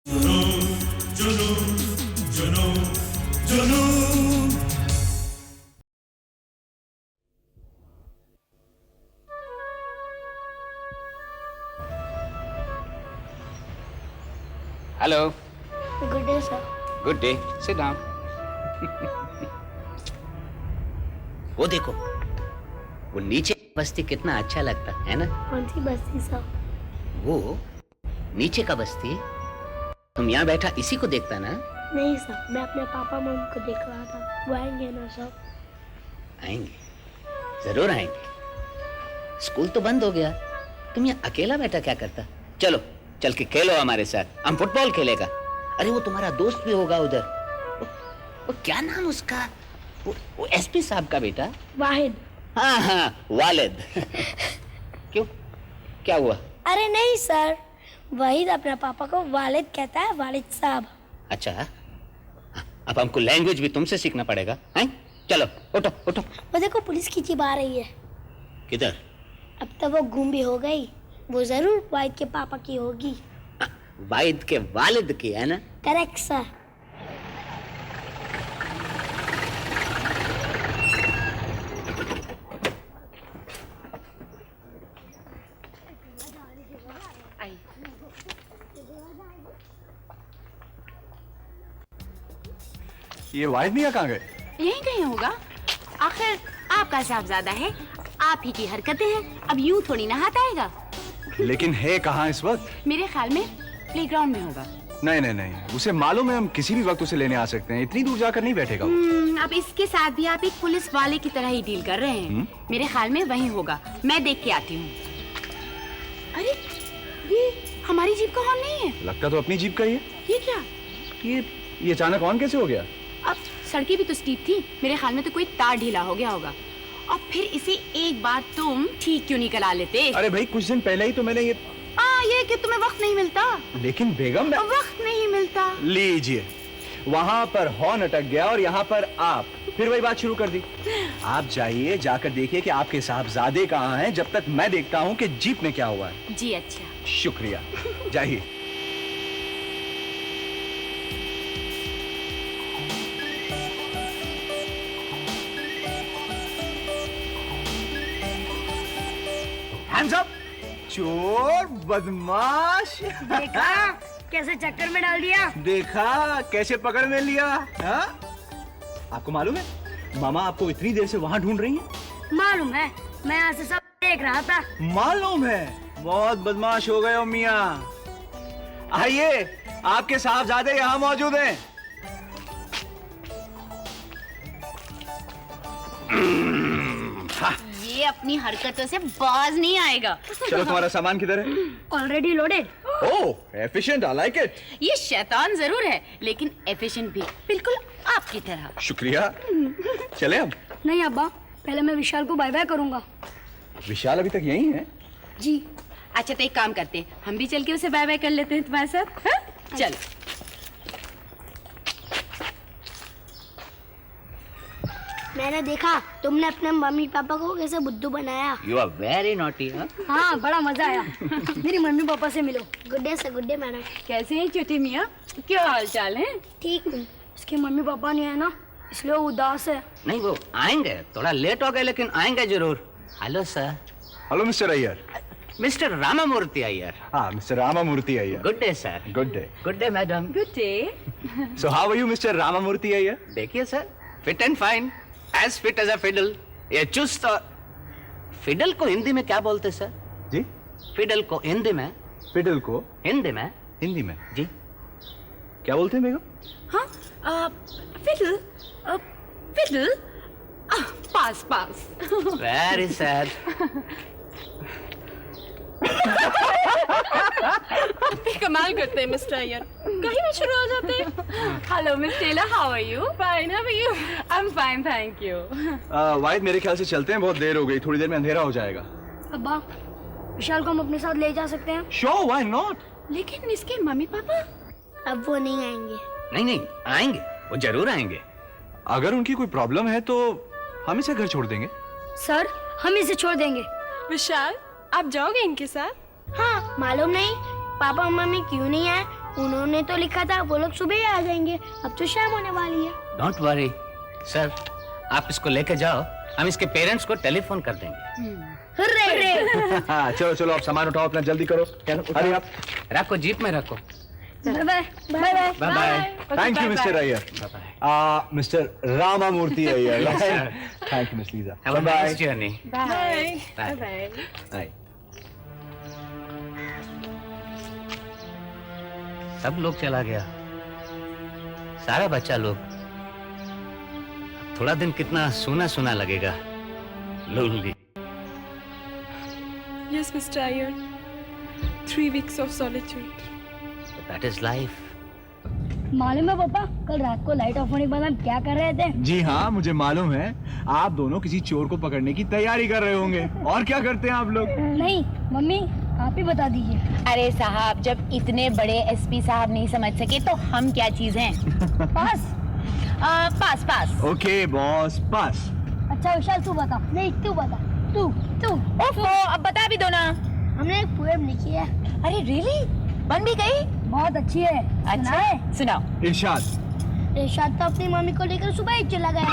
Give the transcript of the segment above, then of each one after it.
जुनून जुनून जुनून जुनून। Hello. Good day sir. Good day, sit down. वो देखो, वो नीचे बस्ती कितना अच्छा लगता है ना। कौन सी बस्ती सर? वो नीचे का बस्ती, तुम यहाँ बैठा इसी को देखता ना। नहीं सर, मैं अपने पापा मम्मी को देख रहा था। वो आएंगे ना सर? आएंगे, जरूर आएंगे। स्कूल तो बंद हो गया, तुम यहाँ अकेला बैठा क्या करता? चलो चल के खेलो हमारे साथ, हम फुटबॉल खेलेगा। अरे वो तुम्हारा दोस्त भी होगा उधर, वो क्या नाम उसका, वो एसपी साहब का बेटा। वाहिद। हाँ हाँ, वालिद। क्यों, क्या हुआ? अरे नहीं सर, वाहिद अपने पापा को वालिद कहता है, वालिद साहब। अच्छा, अब हमको लैंग्वेज भी तुमसे सीखना पड़ेगा, हैं? चलो उठो उठो। वो देखो पुलिस की जीप आ रही है। किधर? अब तो वो गुम भी हो गई, वो जरूर वाहिद के पापा की होगी। वाहिद के वालिद की है ना? Correct sir. ये वाहिद मियां कहाँ गए? यहीं कहीं होगा। आखिर आपका साहबजादा है, आप ही की हरकतें हैं, अब यूं थोड़ी ना हाथ आएगा। लेकिन है कहाँ इस वक्त? मेरे ख्याल में प्लेग्राउंड में होगा। नहीं नहीं नहीं, उसे मालूम है हम किसी भी वक्त उसे लेने आ सकते हैं, इतनी दूर जाकर नहीं बैठेगा वो। अब इसके साथ भी आप एक पुलिस वाले की तरह ही डील कर रहे हैं। मेरे ख्याल में वहीं होगा, मैं देख के आती हूँ। अरे ये हमारी जीप का हॉर्न नहीं है। लगता तो अपनी जीप का ही है। ये क्या? ये अचानक ऑन कैसे हो गया? अब सड़कें भी तो स्टीप थी, मेरे ख्याल में तो कोई तार ढीला हो गया होगा। और फिर इसे एक बार तुम ठीक क्यों नहीं करा लेते? अरे भाई, कुछ दिन पहले ही तो मैंने ये कि तुम्हें वक्त नहीं मिलता। लेकिन बेगम वक्त नहीं मिलता। लीजिए, वहाँ पर हॉर्न अटक गया और यहाँ पर आप फिर वही बात शुरू कर दी। आप जाइए, जाकर देखिए कि आपके साहबजादे कहाँ हैं, जब तक मैं देखता हूँ कि जीप में क्या हुआ है। जी अच्छा। शुक्रिया, जाइए। Hands up! चोर, बदमाश। देखा कैसे चक्कर में डाल दिया? देखा कैसे पकड़ में लिया? हा? आपको मालूम है मामा आपको इतनी देर से वहाँ ढूंढ रही हैं? मालूम है, मैं यहाँ से सब देख रहा था। मालूम है, बहुत बदमाश हो गए हो मियाँ। आइए, आपके साहबजादे यहाँ मौजूद हैं। ये अपनी हरकतों से बाज नहीं आएगा। चलो, तुम्हारा सामान किधर है? Already loaded. Oh, efficient, I like it. ये शैतान जरूर है, लेकिन एफिशिएंट भी, बिल्कुल आपकी तरह। शुक्रिया। चले अब? नहीं अब्बा, पहले मैं विशाल को बाय बाय करूंगा। विशाल अभी तक यहीं है? जी। अच्छा तो एक काम करते हैं, हम भी चल के उसे बाय बाय कर लेते हैं तुम्हारे साथ। हाँ? चलो। मैंने देखा तुमने अपने मम्मी पापा को कैसे बुद्धू बनाया। You are very naughty. हाँ, बड़ा मजा आया। मेरी मम्मी पापा से मिलो। Good day sir. Good day madam. कैसे हैं छोटी मियाँ, क्या हाल चाल है? ठीक हूँ। उसके मम्मी पापा नहीं है ना, इसलिए वो उदास है। नहीं, वो आएंगे, थोड़ा लेट हो गए लेकिन आएंगे जरूर। Hello sir. Hello mister Iyer. Mister Ramamurthy Iyer. हाँ, mister Ramamurthy Iyer. Good day sir. Good day. Good day madam. Good day. So how are you mister Ramamurthy Iyer? देखिए sir, fit and fine, as fit as a fiddle. ये चुस्त और... फिडल को हिंदी में क्या बोलते sir? जी? Fiddle को हिंदी में? फिडल को हिंदी में? हिंदी में जी। क्या बोलते हैं बेगम? हाँ, फिडल, फिडल, पास पास। Very sad. कमाल करते हैं मिस्टर अय्यर, कहीं भी शुरू हो जाते हैं। Hello miss Taylor, how are you? Fine, how are you? I am fine, thank you. Wahid, मेरे ख्याल से चलते हैं, बहुत देर हो गई, थोड़ी देर में अंधेरा हो जाएगा। अब्बा, विशाल को हम अपने साथ ले जा सकते हैं? Sure, why not? लेकिन इसके मम्मी पापा? अब वो नहीं आएंगे। नहीं नहीं, आएंगे, वो जरूर आएंगे। अगर उनकी कोई प्रॉब्लम है तो हम इसे घर छोड़ देंगे। सर, हम इसे छोड़ देंगे। विशाल, आप जाओगे इनके साथ? हाँ, मालूम नहीं पापा मम्मी क्यों नहीं आए, उन्होंने तो लिखा था वो लोग सुबह ही आ जाएंगे, अब तो शाम होने वाली है। डोंट वरी सर, आप इसको लेके जाओ, हम इसके पेरेंट्स को टेलीफोन कर देंगे। हुर्रे! हाँ, चलो चलो, आप सामान उठाओ, अपना जल्दी करो। अरे आप रखो, जीप में रखो। Bye bye bye bye bye bye. Thank you mister Iyer. Mister Ramamurthy Iyer. Thank you miss Lisa. Have a nice journey. Bye bye. Bye. सब लोग चला गया, सारा बच्चा लोग। थोड़ा दिन कितना सूना सूना लगेगा, lonely. Yes, Mr. Iyer. 3 weeks of solitude. That is life. मालूम है पापा, कल रात को लाइट ऑफ होने के बाद हम क्या कर रहे थे? जी हाँ, मुझे मालूम है। आप दोनों किसी चोर को पकड़ने की तैयारी कर रहे होंगे। और क्या करते हैं आप लोग? नहीं मम्मी, आप ही बता दीजिए। अरे साहब, जब इतने बड़े एसपी साहब नहीं समझ सके तो हम क्या चीज हैं? पास। पास पास। ओके बॉस, पास। अच्छा विशाल तू बता। नहीं तू बता। तू तू ओफो, अब बता भी दो ना। हमने एक पोएम लिखी है, अरे रियली? बन भी गई? बहुत अच्छी है। सुना है? सुनाओ। इरशाद। इरशाद तो अपनी मम्मी को लेकर सुबह ही चला गया।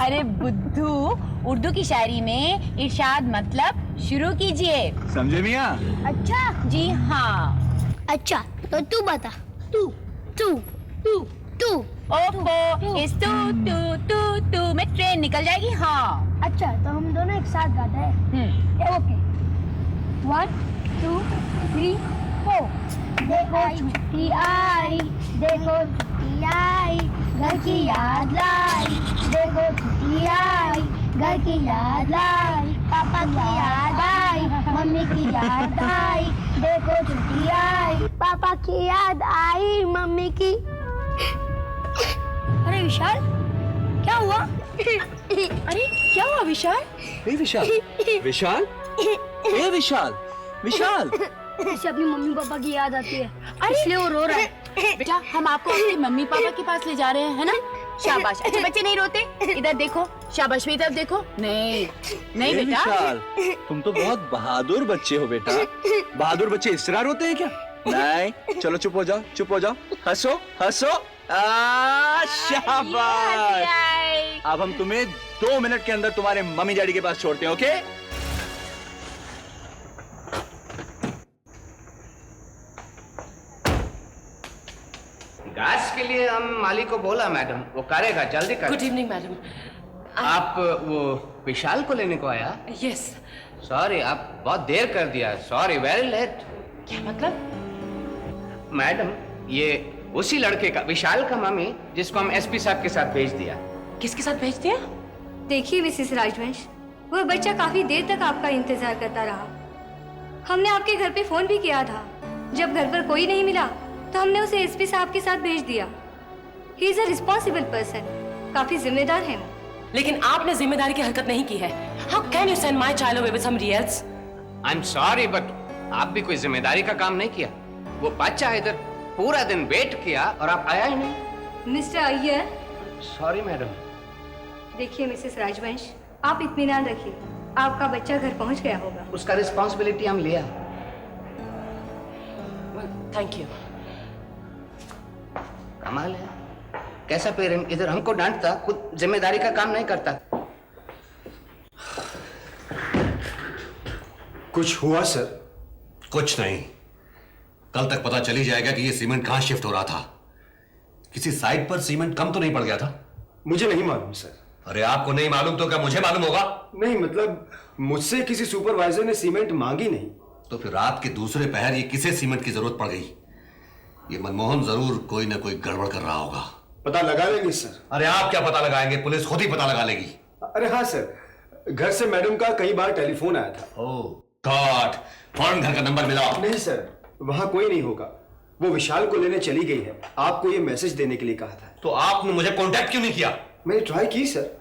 अरे बुद्धू, उर्दू की शायरी में इरशाद मतलब शुरू कीजिए। समझे मियाँ? अच्छा जी हाँ। अच्छा, तो तू बता। तू तू तू तू ओफो, इस तू में ट्रेन निकल जाएगी। हाँ। अच्छा, तो हम दोनों एक साथ गाते हैं। ओके, 1 2 3 4। देखो छुट्टी आई, देखो छुट्टी आई, घर की याद लाई। देखो छुट्टी आई, घर की याद लाई। पापा की याद आई, मम्मी की याद आई। देखो छुट्टी आई, पापा की याद आई, मम्मी की। अरे विशाल, क्या हुआ? अरे क्या हुआ विशाल? ए विशाल, विशाल, ए विशाल, विशाल। इसे अपनी मम्मी पापा की याद आती है, इसलिए वो रो रहा है। बेटा, हम आपको अपने मम्मी पापा के पास ले जा रहे हैं, है ना? शाबाश। अच्छा बच्चे नहीं रोते, इधर देखो। शाबाश, मेरी तरफ देखो। नहीं नहीं ए बेटा। विशाल, तुम तो बहुत बहादुर बच्चे हो बेटा। बहादुर बच्चे इस तरह रोते हैं क्या? नहीं, चलो चुप हो जाओ, चुप हो जाओ। हंसो हंसो। शाबाश। अब हम तुम्हें 2 मिनट के अंदर तुम्हारे मम्मी डैडी के पास छोड़ते हैं, ओके? गैस के लिए हम मालिक को बोला मैडम, वो करेगा, जल्दी कर। Good evening, madam. आप वो विशाल को लेने को आया? Yes. सॉरी, आप बहुत देर कर दिया। Sorry, very late. क्या मतलब? मैडम, ये उसी लड़के का, विशाल का मम्मी, जिसको हम एसपी साहब के साथ भेज दिया। किसके साथ भेज दिया? देखिए मिसेस राजवंश, वह बच्चा काफी देर तक आपका इंतजार करता रहा। हमने आपके घर पे फोन भी किया था। जब घर पर कोई नहीं मिला तो हमने उसे एसपी साहब के साथ भेज दिया। He is a responsible person, काफी जिम्मेदार है वो। लेकिन आपने जिम्मेदारी की हरकत नहीं की है। How can you send my child away with somebody else? I am sorry, but आप भी कोई जिम्मेदारी का काम नहीं किया। वो बच्चा इधर पूरा दिन वेट किया और आप आया ही नहीं। Mister Iyer, sorry madam. देखिए मिसेस राजवंश, आप इत्मीनान रखिए, आपका बच्चा घर पहुंच गया होगा। उसका रिस्पॉन्सिबिलिटी हम लिया। Well, thank you. कमाल है, कैसा पेरेंट इधर हमको डांटता, खुद जिम्मेदारी का काम नहीं करता। कुछ हुआ सर? कुछ नहीं, कल तक पता चल ही जाएगा कि ये सीमेंट कहां शिफ्ट हो रहा था। किसी साइट पर सीमेंट कम तो नहीं पड़ गया था? मुझे नहीं मालूम सर। अरे आपको नहीं मालूम तो क्या मुझे मालूम होगा? नहीं मतलब मुझसे किसी सुपरवाइजर ने सीमेंट मांगी नहीं। तो फिर रात के दूसरे पहर ये किसे सीमेंट की जरूरत पड़ गई? ये मनमोहन जरूर कोई ना कोई गड़बड़ कर रहा होगा। पता लगा लेंगे सर। अरे आप क्या पता लगाएंगे, पुलिस खुद ही पता लगा लेगी। अरे हाँ सर, घर से मैडम का कई बार टेलीफोन आया था। ओह गॉड, फौरन घर का नंबर मिलाओ। नहीं सर, वहां कोई नहीं होगा। वो विशाल को लेने चली गई है, आपको ये मैसेज देने के लिए कहा था। तो आपने मुझे कांटेक्ट क्यों नहीं किया? मैंने ट्राई की सर,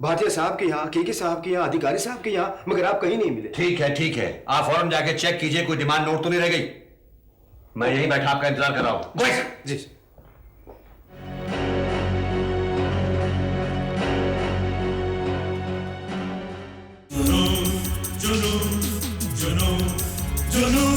भाटिया साहब के यहाँ, केके साहब के यहाँ, अधिकारी साहब के यहाँ, मगर आप कहीं नहीं मिले। ठीक है, आप फौरन जाके चेक कीजिए कोई डिमांड नोट तो नहीं रह गई। मैं यहीं बैठा आपका इंतजार कर रहा हूं। जी। जुनून जुनून जुनून जुनून